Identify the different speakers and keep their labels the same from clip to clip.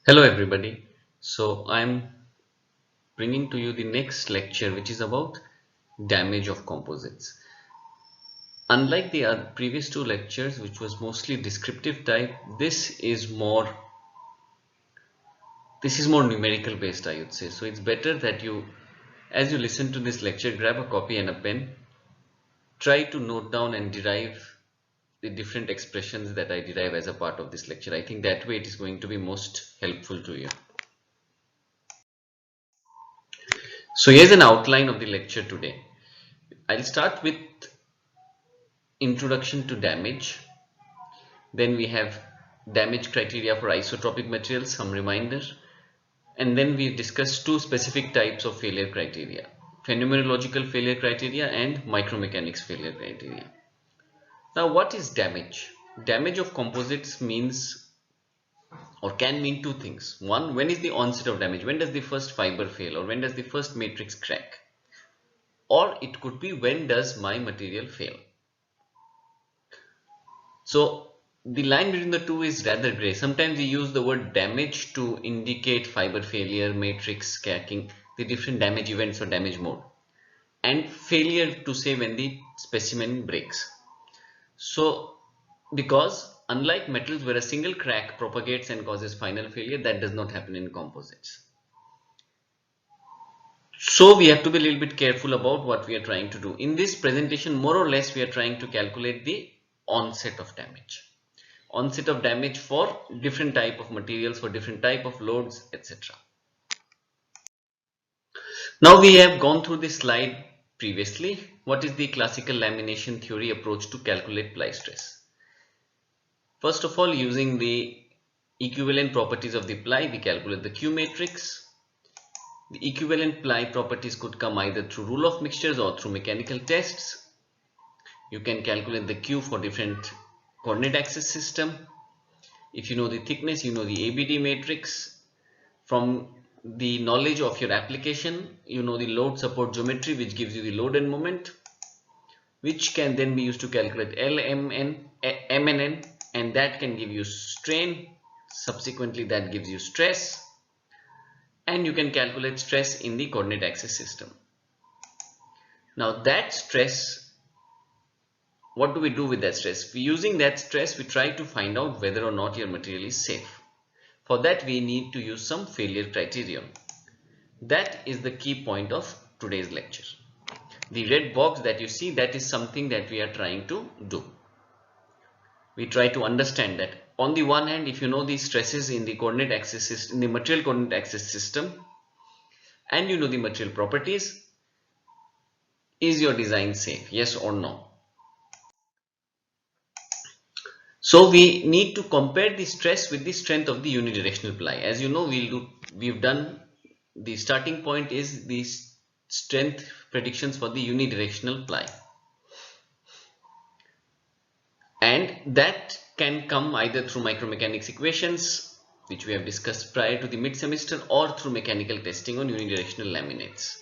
Speaker 1: Hello everybody. So I'm bringing to you the next lecture, which is about damage of composites. Unlike the previous two lectures, which was mostly descriptive type, this is more numerical based, I would say. So it's better that as you listen to this lecture, grab a copy and a pen, try to note down and derive the different expressions that I derive as a part of this lecture. I think that way it is going to be most helpful to you. So here's an outline of the lecture today. I'll start with introduction to damage. Then we have damage criteria for isotropic materials, some reminder. And then we discuss two specific types of failure criteria: phenomenological failure criteria and micromechanics failure criteria. Now, what is damage? Damage of composites means or can mean two things. One, when is the onset of damage? When does the first fiber fail, or when does the first matrix crack? Or it could be, when does my material fail? So the line between the two is rather gray. Sometimes we use the word damage to indicate fiber failure, matrix cracking, the different damage events or damage mode, and failure to say when the specimen breaks. So because unlike metals where a single crack propagates and causes final failure, that does not happen in composites. So we have to be a little bit careful about what we are trying to do. In this presentation, more or less we are trying to calculate the onset of damage. Onset of damage for different type of materials, for different type of loads, etc. Now we have gone through this slide previously. What is the classical lamination theory approach to calculate ply stress? First of all, using the equivalent properties of the ply, we calculate the Q matrix. The equivalent ply properties could come either through rule of mixtures or through mechanical tests. You can calculate the Q for different coordinate axis system. If you know the thickness, you know the ABD matrix. From the knowledge of your application, you know the load support geometry, which gives you the load and moment, which can then be used to calculate L, M, N, M and N, and that can give you strain. Subsequently, that gives you stress, and you can calculate stress in the coordinate axis system. Now that stress, what do we do with that stress? Using that stress, we try to find out whether or not your material is safe. For that, we need to use some failure criterion. That is the key point of today's lecture. The red box that you see, that is something that we are trying to do. We try to understand that on the one hand, if you know the stresses in the coordinate axis system, in the material coordinate axis system, and you know the material properties, is your design safe? Yes or no? So we need to compare the stress with the strength of the unidirectional ply. As you know, we've done the starting point is the strength predictions for the unidirectional ply, and that can come either through micromechanics equations, which we have discussed prior to the mid-semester, or through mechanical testing on unidirectional laminates.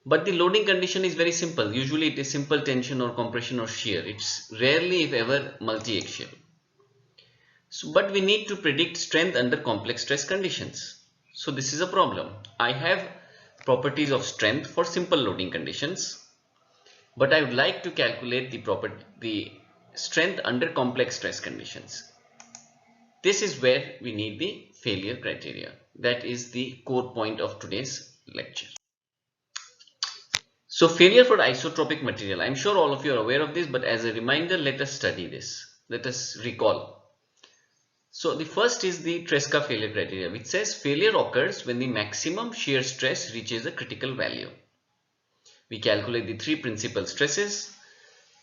Speaker 1: But the loading condition is very simple. Usually it is simple tension or compression or shear. It's rarely, if ever, multi-axial. So, but we need to predict strength under complex stress conditions. So this is a problem. I have properties of strength for simple loading conditions, but I would like to calculate the strength under complex stress conditions. This is where we need the failure criteria. That is the core point of today's lecture. So failure for isotropic material. I'm sure all of you are aware of this, but as a reminder, let us study this. Let us recall. So the first is the Tresca failure criteria, which says failure occurs when the maximum shear stress reaches a critical value. We calculate the three principal stresses,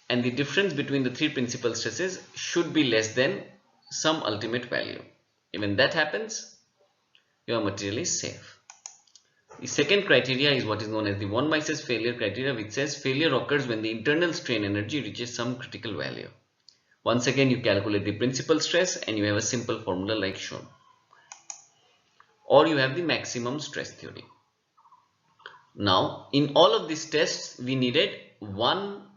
Speaker 1: and the difference between the three principal stresses should be less than some ultimate value. When that happens, your material is safe. The second criteria is what is known as the von Mises failure criteria, which says failure occurs when the internal strain energy reaches some critical value. Once again, you calculate the principal stress and you have a simple formula like shown. Or you have the maximum stress theory. Now, in all of these tests, we needed one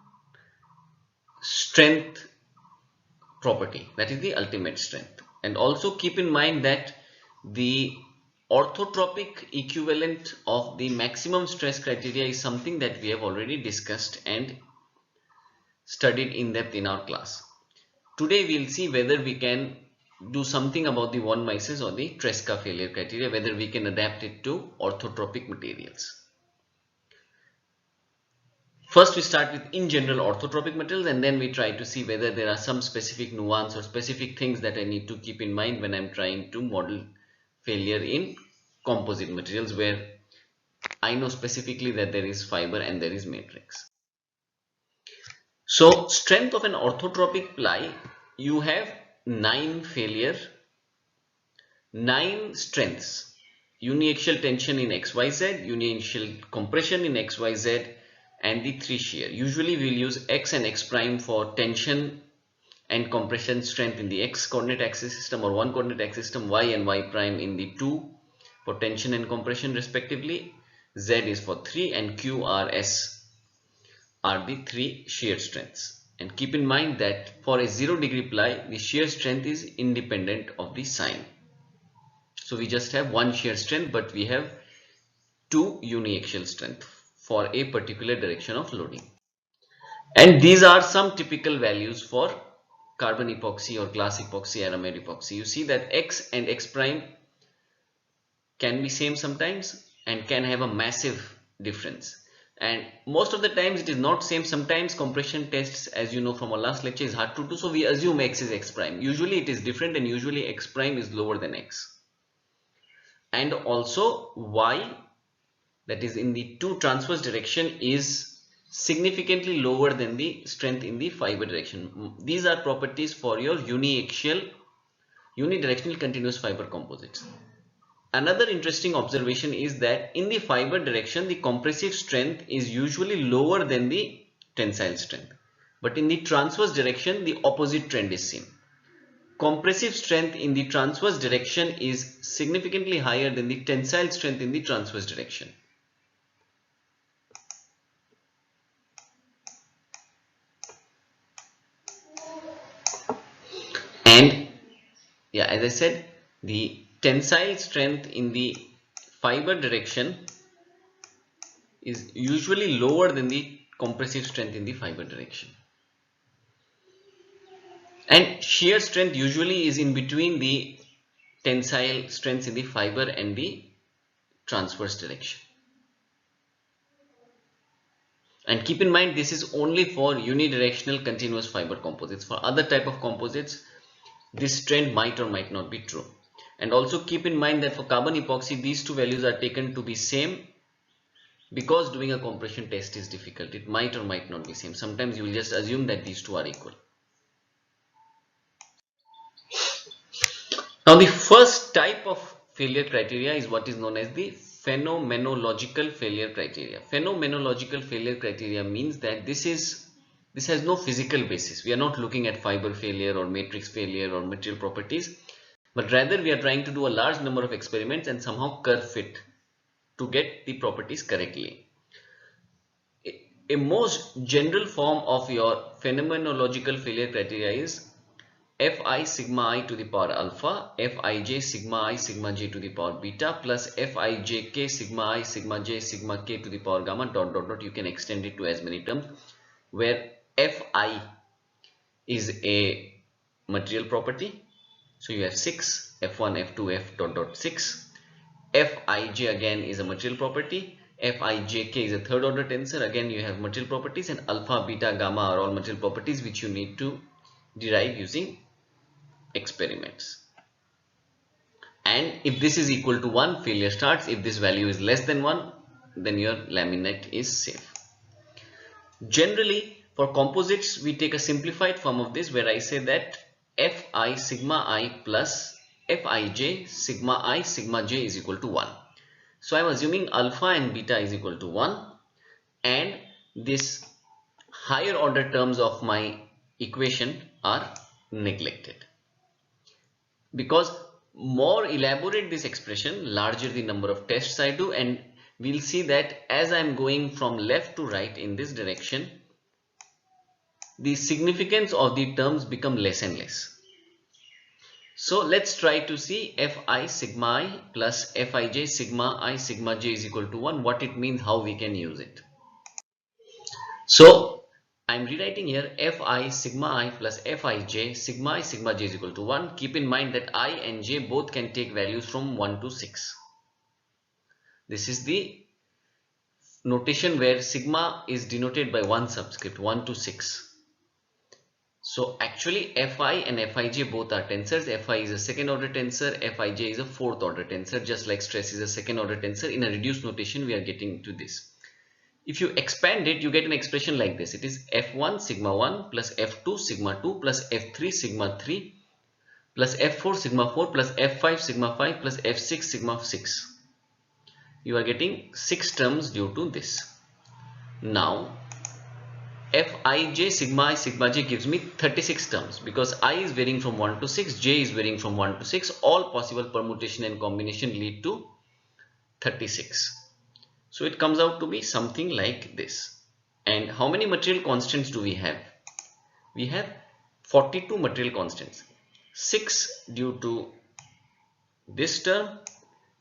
Speaker 1: strength property, that is the ultimate strength. And also keep in mind that the orthotropic equivalent of the maximum stress criteria is something that we have already discussed and studied in depth in our class. Today we'll see whether we can do something about the von Mises or the Tresca failure criteria, whether we can adapt it to orthotropic materials. First we start with in general orthotropic materials, and then we try to see whether there are some specific nuance or specific things that I need to keep in mind when I'm trying to model failure in composite materials, where I know specifically that there is fiber and there is matrix. So strength of an orthotropic ply, you have 9 strengths: uniaxial tension in XYZ, uniaxial compression in XYZ, and the 3 shear. Usually we'll use X and X prime for tension and compression strength in the X coordinate axis system or 1 coordinate axis system, Y and Y prime in the 2 for tension and compression respectively. Z is for 3, and Q, R, S are the 3 shear strengths. And keep in mind that for a 0-degree ply, the shear strength is independent of the sign. So we just have 1 shear strength, but we have 2 uniaxial strength for a particular direction of loading. And these are some typical values for carbon epoxy or glass epoxy, aramid epoxy. You see that X and X prime can be same sometimes and can have a massive difference. And most of the times it is not same. Sometimes compression tests, as you know from our last lecture, is hard to do. So we assume X is X prime. Usually it is different, and usually X prime is lower than X. And also Y, that is in the 2 transverse direction, is significantly lower than the strength in the fiber direction. These are properties for your unidirectional continuous fiber composites. Another interesting observation is that in the fiber direction, the compressive strength is usually lower than the tensile strength. But in the transverse direction, the opposite trend is seen. Compressive strength in the transverse direction is significantly higher than the tensile strength in the transverse direction. And yeah, as I said, the tensile strength in the fiber direction is usually lower than the compressive strength in the fiber direction. And shear strength usually is in between the tensile strengths in the fiber and the transverse direction. And keep in mind, this is only for unidirectional continuous fiber composites. For other type of composites, this trend might or might not be true. And also keep in mind that for carbon epoxy, these two values are taken to be same because doing a compression test is difficult. It might or might not be same. Sometimes you will just assume that these two are equal. Now the first type of failure criteria is what is known as the phenomenological failure criteria. Phenomenological failure criteria means that this has no physical basis. We are not looking at fiber failure or matrix failure or material properties, but rather we are trying to do a large number of experiments and somehow curve fit to get the properties correctly. A most general form of your phenomenological failure criteria is Fi sigma I to the power alpha, Fij sigma I sigma j to the power beta plus Fijk sigma I sigma j sigma k to the power gamma dot dot dot. You can extend it to as many terms, where Fi is a material property. So you have 6, F1, F2, F dot dot 6. Fij again is a material property. Fijk is a third order tensor. Again you have material properties, and alpha, beta, gamma are all material properties which you need to derive using experiments. And if this is equal to 1, failure starts. If this value is less than 1, then your laminate is safe. Generally, for composites, we take a simplified form of this, where I say that Fi sigma I plus Fij sigma I sigma j is equal to 1. So I am assuming alpha and beta is equal to 1, and this higher order terms of my equation are neglected. Because more elaborate this expression, larger the number of tests I do, and we'll see that as I'm going from left to right in this direction, the significance of the terms become less and less. So let's try to see fi sigma I plus fij sigma I sigma j is equal to 1, what it means, how we can use it. So I'm rewriting here fi sigma I plus fij sigma I sigma j is equal to 1. Keep in mind that I and j both can take values from 1 to 6. This is the notation where sigma is denoted by one subscript 1 to 6. So actually fi and fij both are tensors. Fi is a second order tensor, fij is a fourth order tensor, just like stress is a second order tensor. In a reduced notation we are getting to this. If you expand it, you get an expression like this. It is f1 sigma 1 plus f2 sigma 2 plus f3 sigma 3 plus f4 sigma 4 plus f5 sigma 5 plus f6 sigma 6. You are getting 6 terms due to this. Now Fij sigma I sigma j gives me 36 terms because I is varying from 1 to 6, j is varying from 1 to 6. All possible permutation and combination lead to 36. So it comes out to be something like this. And how many material constants do we have? We have 42 material constants. 6 due to this term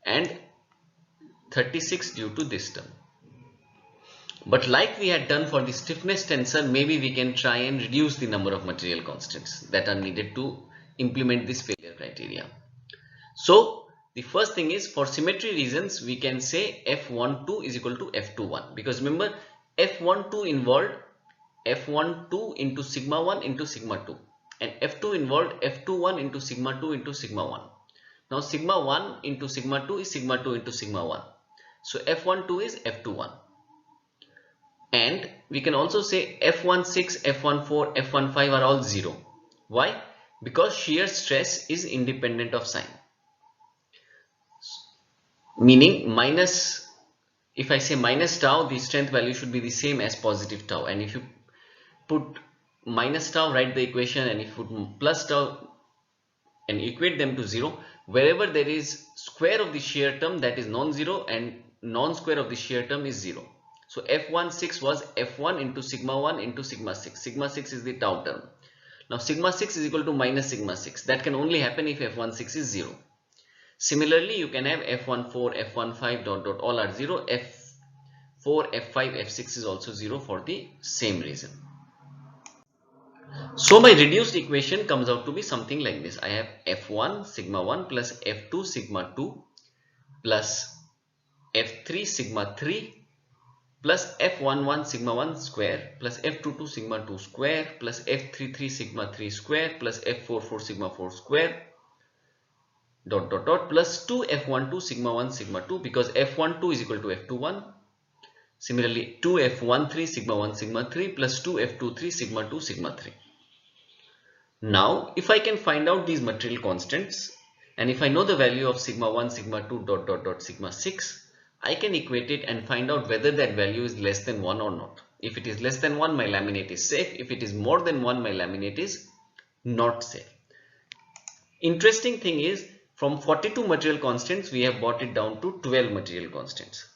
Speaker 1: and 36 due to this term. But like we had done for the stiffness tensor, maybe we can try and reduce the number of material constants that are needed to implement this failure criteria. So the first thing is, for symmetry reasons, we can say F12 is equal to F21, because remember F12 involved F12 into sigma 1 into sigma 2 and F2 involved F21 into sigma 2 into sigma 1. Now sigma 1 into sigma 2 is sigma 2 into sigma 1. So F12 is F21. And we can also say F16, F14, F15 are all 0. Why? Because shear stress is independent of sign. Meaning minus, if I say minus tau, the strength value should be the same as positive tau. And if you put minus tau, write the equation, and if you put plus tau and equate them to 0, wherever there is square of the shear term, that is non-zero, and non-square of the shear term is 0. So F16 was F1 into sigma 1 into sigma 6. Sigma 6 is the tau term. Now sigma 6 is equal to minus sigma 6. That can only happen if F16 is 0. Similarly, you can have F14, F15 dot dot all are 0. F4, F5, F6 is also 0 for the same reason. So my reduced equation comes out to be something like this. I have F1 sigma 1 plus F2 sigma 2 plus F3 sigma 3 plus F11 sigma 1 square plus F22 sigma 2 square plus F33 sigma 3 square plus F44 sigma 4 square dot dot dot plus 2 F12 sigma 1 sigma 2, because F12 is equal to F21. Similarly 2 F13 sigma 1 sigma 3 plus 2 F23 sigma 2 sigma 3. Now if I can find out these material constants, and if I know the value of sigma 1 sigma 2 dot dot dot sigma 6, I can equate it and find out whether that value is less than 1 or not. If it is less than 1, my laminate is safe. If it is more than 1, my laminate is not safe. Interesting thing is, from 42 material constants, we have brought it down to 12 material constants.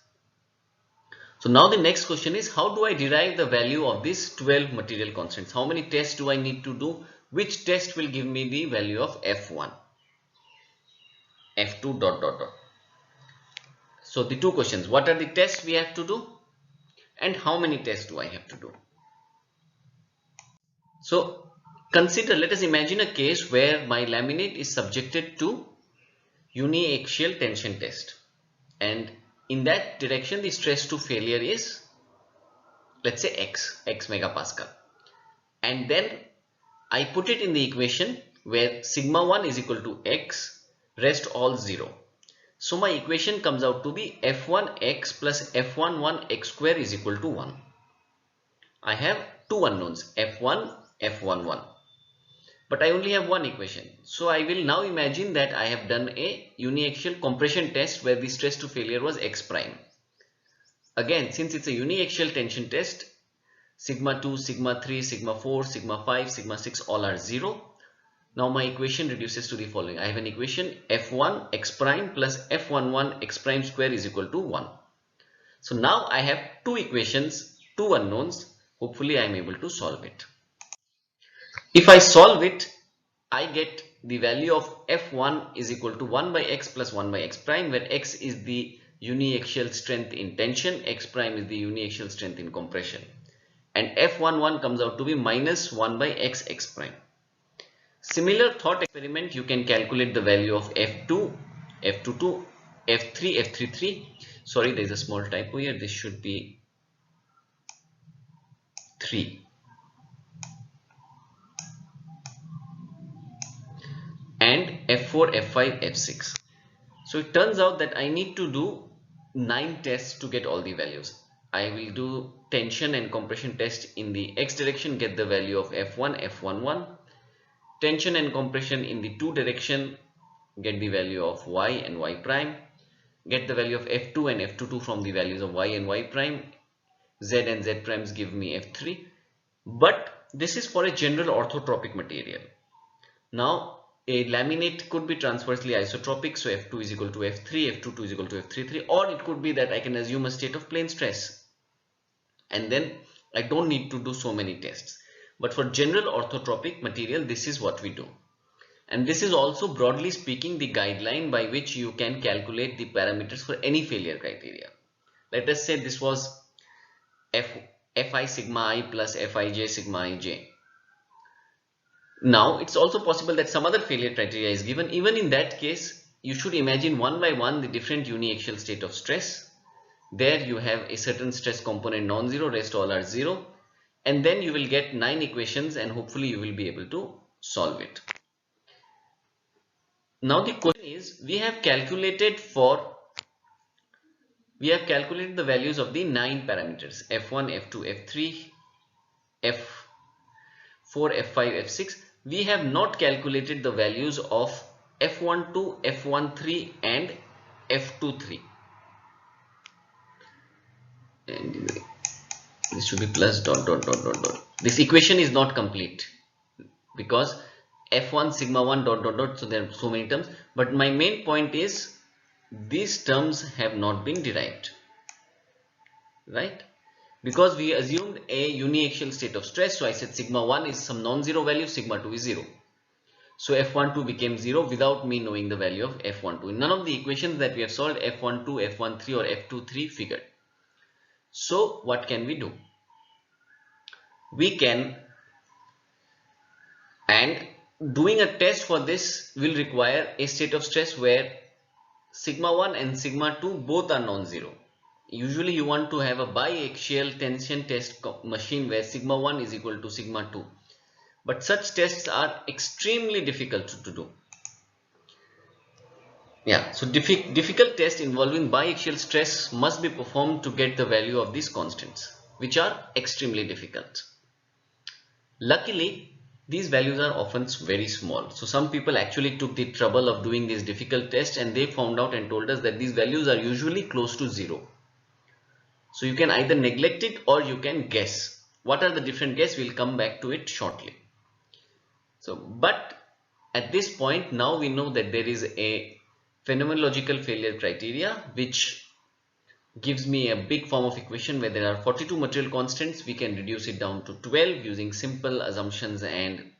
Speaker 1: So now the next question is, how do I derive the value of these 12 material constants? How many tests do I need to do? Which test will give me the value of F1, F2 dot dot dot. So the two questions, what are the tests we have to do and how many tests do I have to do? So consider, let us imagine a case where my laminate is subjected to uniaxial tension test, and in that direction the stress to failure is, let's say x megapascal, and then I put it in the equation where sigma 1 is equal to x, rest all 0. So my equation comes out to be F1x plus F11x square is equal to 1. I have two unknowns, F1, F11. But I only have one equation. So I will now imagine that I have done a uniaxial compression test where the stress to failure was x prime. Again, since it's a uniaxial tension test, sigma 2, sigma 3, sigma 4, sigma 5, sigma 6 all are 0. Now my equation reduces to the following. I have an equation F1 x prime plus F11 x prime square is equal to 1. So now I have two equations, two unknowns. Hopefully I am able to solve it. If I solve it, I get the value of F1 is equal to 1 by x plus 1 by x prime, where x is the uniaxial strength in tension, x prime is the uniaxial strength in compression. And F11 comes out to be minus 1 by x prime. Similar thought experiment, you can calculate the value of F2, F22, F3, F33. Sorry, there is a small typo here. This should be 3. And F4, F5, F6. So it turns out that I need to do 9 tests to get all the values. I will do tension and compression test in the x direction, get the value of F1, F11. Tension and compression in the 2 direction, get the value of y and y prime. Get the value of F2 and F22 from the values of y and y prime. Z and z primes give me F3. But this is for a general orthotropic material. Now a laminate could be transversely isotropic, so F2 is equal to F3, F22 is equal to F33, or it could be that I can assume a state of plane stress and then I don't need to do so many tests. But for general orthotropic material, this is what we do. And this is also, broadly speaking, the guideline by which you can calculate the parameters for any failure criteria. Let us say this was Fi sigma I plus Fij sigma ij. Now it's also possible that some other failure criteria is given. Even in that case, you should imagine one by one the different uniaxial state of stress. There you have a certain stress component non-zero, rest all are 0, and then you will get 9 equations and hopefully you will be able to solve it. Now the question is, we have calculated the values of the 9 parameters F1, F2, F3, F4, F5, F6. We have not calculated the values of F12, F13 and F23. And this should be plus dot dot dot dot dot. This equation is not complete because F1 sigma 1 dot dot dot, so there are so many terms, but my main point is these terms have not been derived, right? Because we assumed a uniaxial state of stress, so I said sigma 1 is some non-zero value, sigma 2 is 0. So F12 became 0 without me knowing the value of F12. In none of the equations that we have solved, F12, F13 or F23 figured. So what can we do? We can, and doing a test for this will require a state of stress where sigma 1 and sigma 2 both are non-zero. Usually you want to have a biaxial tension test machine where sigma 1 is equal to sigma 2. But such tests are extremely difficult to do. Yeah, so difficult tests involving biaxial stress must be performed to get the value of these constants, which are extremely difficult. Luckily, these values are often very small. So some people actually took the trouble of doing these difficult tests and they found out and told us that these values are usually close to 0. So you can either neglect it or you can guess. What are the different guesses? We'll come back to it shortly. So, but at this point now we know that there is a phenomenological failure criteria which gives me a big form of equation where there are 42 material constants. We can reduce it down to 12 using simple assumptions and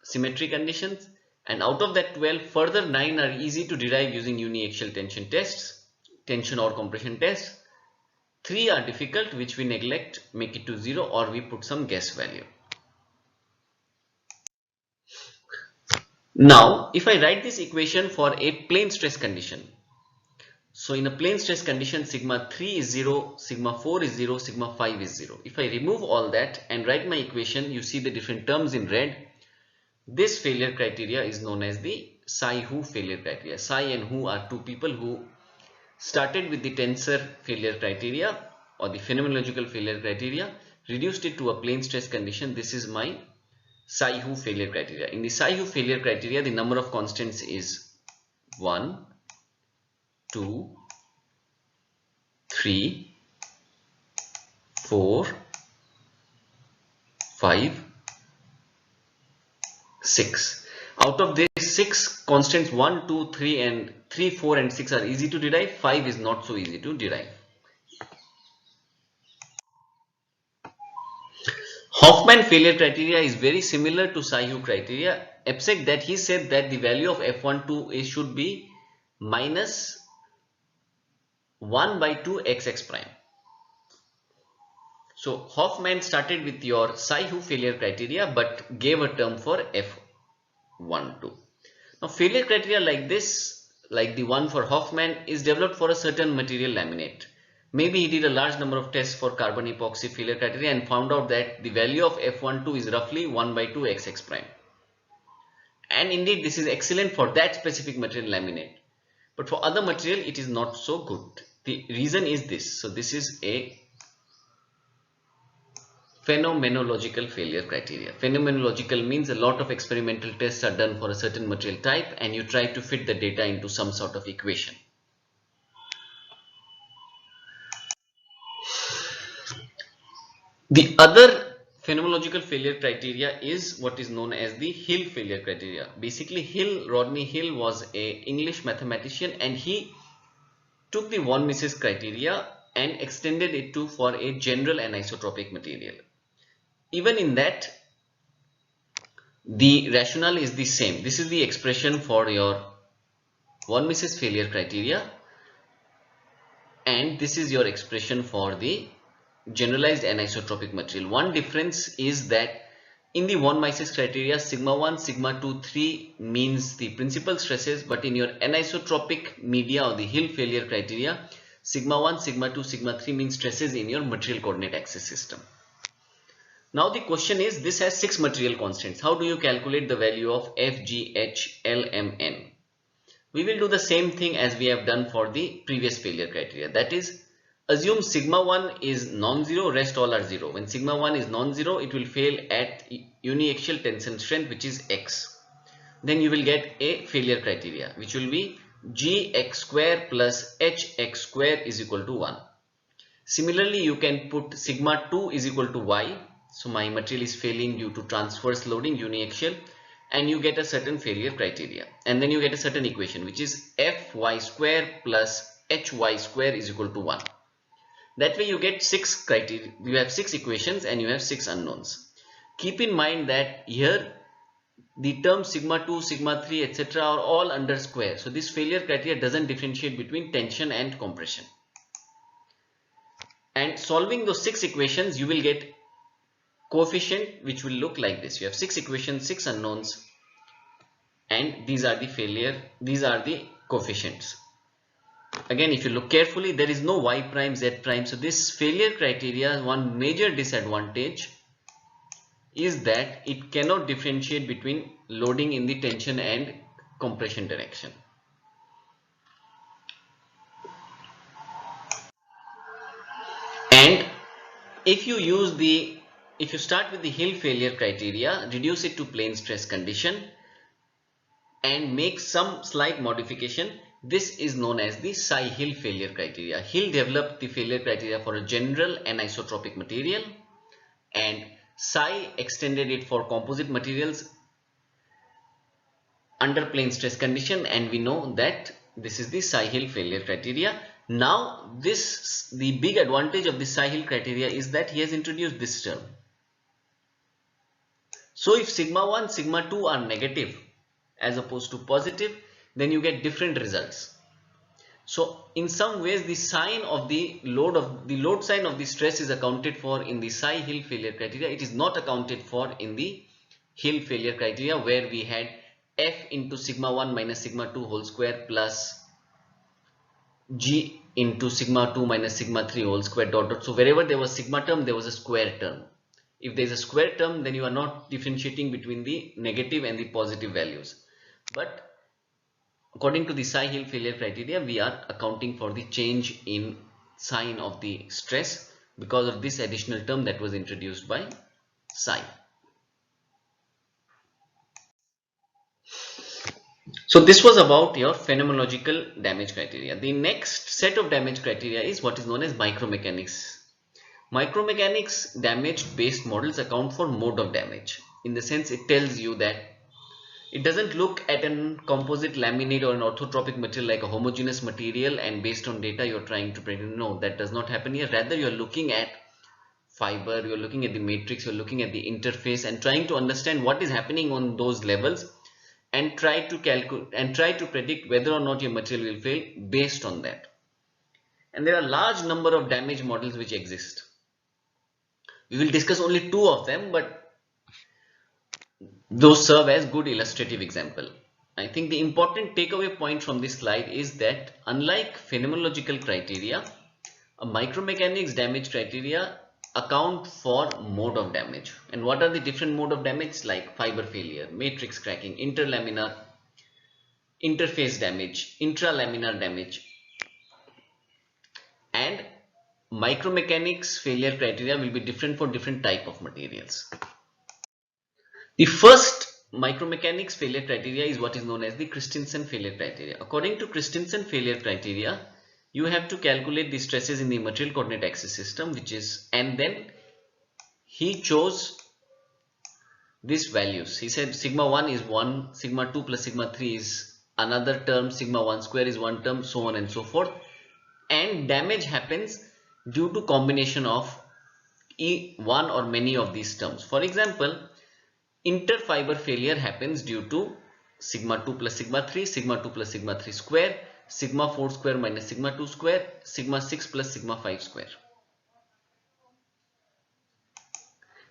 Speaker 1: symmetry conditions, and out of that 12, further 9 are easy to derive using uniaxial tension tests, tension or compression tests. 3 are difficult, which we neglect, make it to 0, or we put some guess value. Now if I write this equation for a plane stress condition, so in a plane stress condition, sigma 3 is 0, sigma 4 is 0, sigma 5 is 0. If I remove all that and write my equation, you see the different terms in red. This failure criteria is known as the Tsai-Hu failure criteria. Tsai and Hu are two people who started with the tensor failure criteria or the phenomenological failure criteria, reduced it to a plane stress condition. This is my Tsai-Hu failure criteria. In the Tsai-Hu failure criteria, the number of constants is 1, 2, 3, 4, 5, 6. Out of these 6 constants, 1, 2, 3 and 3, 4 and 6 are easy to derive. 5 is not so easy to derive. Hoffman failure criteria is very similar to Tsai-Hu criteria, except that he said that the value of f12 should be minus 1 by 2 xx prime. So Hoffman started with your Psi-Hu failure criteria but gave a term for f12. Now failure criteria like this, like the one for Hoffman, is developed for a certain material laminate. Maybe he did a large number of tests for carbon epoxy failure criteria and found out that the value of f12 is roughly 1 by 2 xx prime. And indeed this is excellent for that specific material laminate. But for other material it is not so good. The reason is this. So this is a phenomenological failure criteria. Phenomenological means a lot of experimental tests are done for a certain material type and you try to fit the data into some sort of equation. The other phenomenological failure criteria is what is known as the Hill failure criteria. Basically Rodney Hill was an English mathematician and he took the von Mises criteria and extended it to for a general anisotropic material. Even in that, the rationale is the same. This is the expression for your von Mises failure criteria and this is your expression for the generalized anisotropic material. One difference is that in the von Mises criteria, sigma 1, sigma 2, 3 means the principal stresses, but in your anisotropic media or the Hill failure criteria, sigma 1, sigma 2, sigma 3 means stresses in your material coordinate axis system. Now the question is, this has 6 material constants. How do you calculate the value of F, G, H, L, M, N? We will do the same thing as we have done for the previous failure criteria. That is, assume sigma 1 is non-zero, rest all are 0. When sigma 1 is non-zero, it will fail at uniaxial tensile strength, which is X. Then you will get a failure criteria, which will be Gx square plus Hx square is equal to 1. Similarly, you can put sigma 2 is equal to Y. So my material is failing due to transverse loading, uniaxial, and you get a certain failure criteria. And then you get a certain equation, which is Fy square plus Hy square is equal to 1. That way you get 6 criteria, you have 6 equations and you have 6 unknowns. Keep in mind that here the terms sigma 2, sigma 3, etc. are all under square. So this failure criteria doesn't differentiate between tension and compression. And solving those 6 equations, you will get coefficient which will look like this. You have 6 equations, 6 unknowns, and these are the coefficients. Again, if you look carefully, there is no y prime, z prime. So this failure criteria, one major disadvantage is that it cannot differentiate between loading in the tension and compression direction. And if you start with the Hill failure criteria, reduce it to plane stress condition and make some slight modification, this is known as the Psi-Hill failure criteria. Hill developed the failure criteria for a general anisotropic material and Psi extended it for composite materials under plane stress condition, and we know that this is the Psi-Hill failure criteria. Now the big advantage of the Psi-Hill criteria is that he has introduced this term. So if sigma 1, sigma 2 are negative as opposed to positive, then you get different results. So in some ways the sign of the load sign of the stress is accounted for in the Psi-Hill failure criteria. It is not accounted for in the Hill failure criteria, where we had F into sigma 1 minus sigma 2 whole square plus G into sigma 2 minus sigma 3 whole square dot dot. So wherever there was sigma term, there was a square term. If there is a square term, then you are not differentiating between the negative and the positive values. But according to the Psi-Hill failure criteria, we are accounting for the change in sign of the stress because of this additional term that was introduced by Psi. So this was about your phenomenological damage criteria. The next set of damage criteria is what is known as micromechanics. Micromechanics damage based models account for mode of damage. In the sense, it tells you that it doesn't look at a composite laminate or an orthotropic material like a homogeneous material and based on data you're trying to predict. No, that does not happen here. Rather, you're looking at fiber, you're looking at the matrix, you're looking at the interface and trying to understand what is happening on those levels and try to calculate and try to predict whether or not your material will fail based on that. And there are large number of damage models which exist. We will discuss only two of them, but those serve as good illustrative example. I think the important takeaway point from this slide is that unlike phenomenological criteria, a micromechanics damage criteria account for mode of damage. And what are the different mode of damage? Like fiber failure, matrix cracking, interlaminar, interface damage, intralaminar damage. And micromechanics failure criteria will be different for different type of materials. The first micromechanics failure criteria is what is known as the Christensen failure criteria. According to Christensen failure criteria, you have to calculate the stresses in the material coordinate axis system, and then he chose these values. He said sigma 1 is 1, sigma 2 plus sigma 3 is another term, sigma 1 square is one term, so on and so forth. And damage happens due to combination of one or many of these terms. For example, interfiber failure happens due to sigma 2 plus sigma 3, sigma 2 plus sigma 3 square, sigma 4 square minus sigma 2 square, sigma 6 plus sigma 5 square.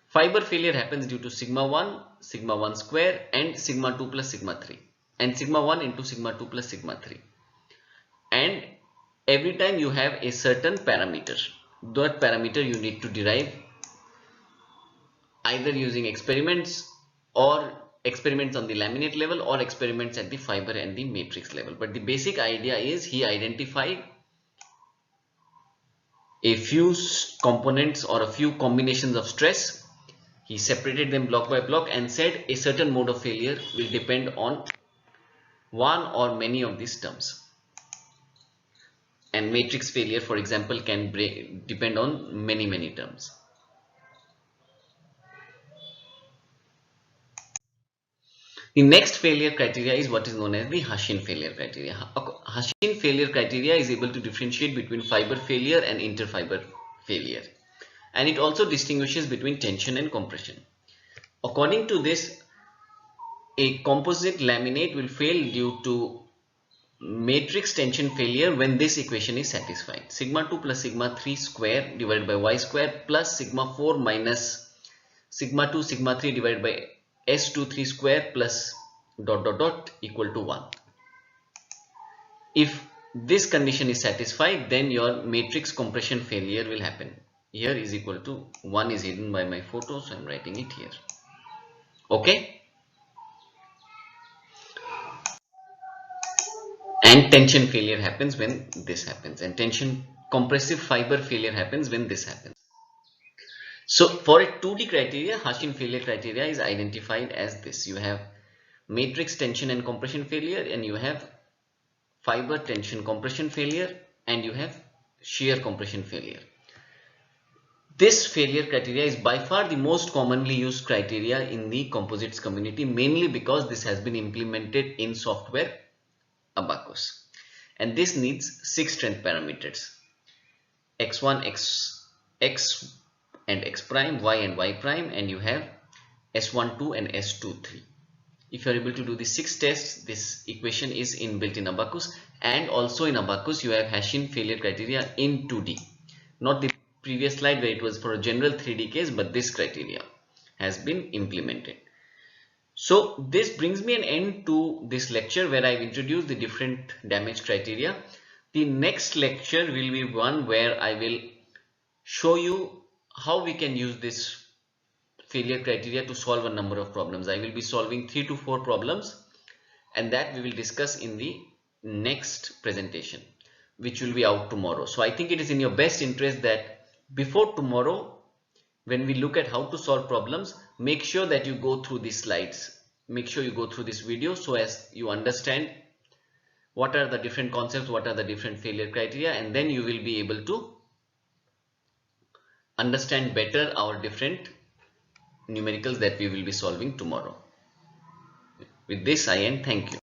Speaker 1: Fiber failure happens due to sigma 1 square and sigma 2 plus sigma 3, and sigma 1 into sigma 2 plus sigma 3. And every time you have a certain parameter, that parameter you need to derive either using experiments or experiments on the laminate level or experiments at the fiber and the matrix level. But the basic idea is he identified a few components or a few combinations of stress. He separated them block by block and said a certain mode of failure will depend on one or many of these terms. And matrix failure, for example, can depend on many terms. The next failure criteria is what is known as the Hashine failure criteria. Hashine failure criteria is able to differentiate between fiber failure and interfiber failure. And it also distinguishes between tension and compression. According to this, a composite laminate will fail due to matrix tension failure when this equation is satisfied. Sigma 2 plus sigma 3 square divided by y square plus sigma 4 minus sigma 2 sigma 3 divided by S23 square plus equal to 1. If this condition is satisfied, then your matrix compression failure will happen. Here is equal to 1 is hidden by my photo, so I am writing it here. Okay. And tension failure happens when this happens, and tension compressive fiber failure happens when this happens. So for a 2D criteria, Hashine failure criteria is identified as this. You have matrix tension and compression failure, and you have fiber tension compression failure, and you have shear compression failure. This failure criteria is by far the most commonly used criteria in the composites community, mainly because this has been implemented in software Abaqus. And this needs 6 strength parameters: x1, x and x prime, y and y prime, and you have S12 and S23. If you are able to do the 6 tests, this equation is inbuilt in Abaqus, and also in Abaqus you have Hashine failure criteria in 2D. Not the previous slide where it was for a general 3D case, but this criteria has been implemented. So this brings me an end to this lecture where I've introduced the different damage criteria. The next lecture will be one where I will show you how we can use this failure criteria to solve a number of problems. I will be solving 3 to 4 problems, and that we will discuss in the next presentation, which will be out tomorrow. So I think it is in your best interest that before tomorrow, when we look at how to solve problems, make sure that you go through these slides. Make sure you go through this video so as you understand what are the different concepts, what are the different failure criteria, and then you will be able to understand better our different numericals that we will be solving tomorrow. With this I end. Thank you.